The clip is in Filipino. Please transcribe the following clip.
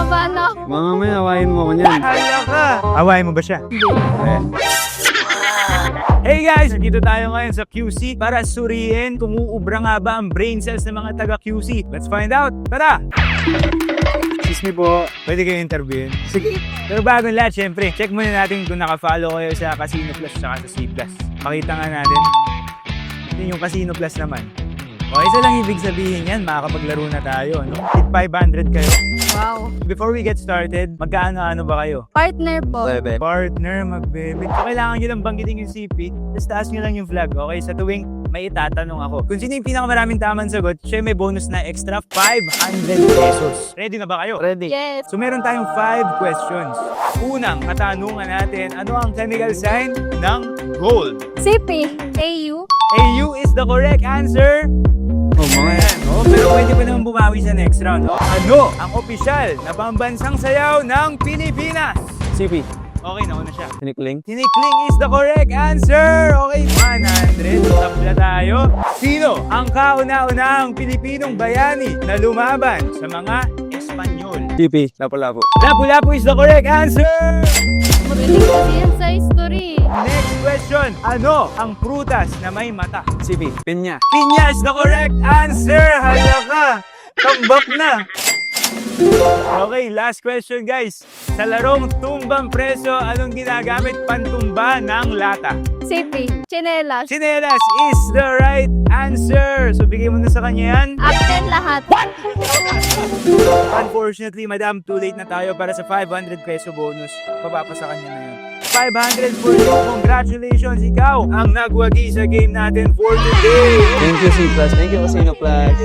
Kinakabahan na ako. Mamaya, awayin mo ako niyan. Hala ka! Awayin mo ba siya? Hey guys! Dito tayo ngayon sa QC para suriin kung uubra nga ba ang brain cells ng mga taga-QC. Let's find out! Tara! Excuse me po. Pwede kayo interviewin. Sige. Pero bago lahat, syempre, check muna natin kung naka-follow kayo sa Casino Plus at sa C Plus. Pakita nga natin. Yun yung Casino Plus naman. O, isa lang ibig sabihin yan, makakapaglaro na tayo, no? Hit 500 kayo. Wow. Before we get started, magkaano-ano ba kayo? Partner po. Bebe. Partner, magbebe. So, kailangan nyo lang banggitin yung CP, tapos taas nyo lang yung flag, okay? Sa tuwing may itatanong ako. Kung sino yung pinakamaraming tamang sagot, siya may bonus na extra 500 pesos. Ready na ba kayo? Ready. Yes. So meron tayong 5 questions. Unang katanungan natin, ano ang chemical sign ng gold? CP. AU. AU is the correct answer. Oh, mga Ayan. Oh, pero pwede pa naman bumawi sa next round. Oh. Ano ang opisyal na pambansang sayaw ng Pilipinas? CP. Okay, nauna siya. Tinikling. Tinikling is the correct answer! Okay, 100. Tabla tayo. Sino ang kauna-unahang Pilipinong bayani na lumaban sa mga Espanyol? CP. Lapo-lapo. Lapu-Lapu is the correct answer! Magaling kasi yan sa history. Next question. Ano ang prutas na may mata? CP. Pinya. Pinya is the correct answer! Hala ka! Tambak na! Okay, last question guys. Sa larong tumbang preso, anong ginagamit pantumba ng lata? CP. Chinelas. Chinelas is the right answer. So bigay mo na sa kanya yan. Upten lahat. Unfortunately, madam, too late na tayo para sa 500 peso bonus. Papapa sa kanya na yun. 500 for you. Congratulations, ikaw ang nagwagi sa game natin for today. Thank you, C+. Thank you, Casino Plus.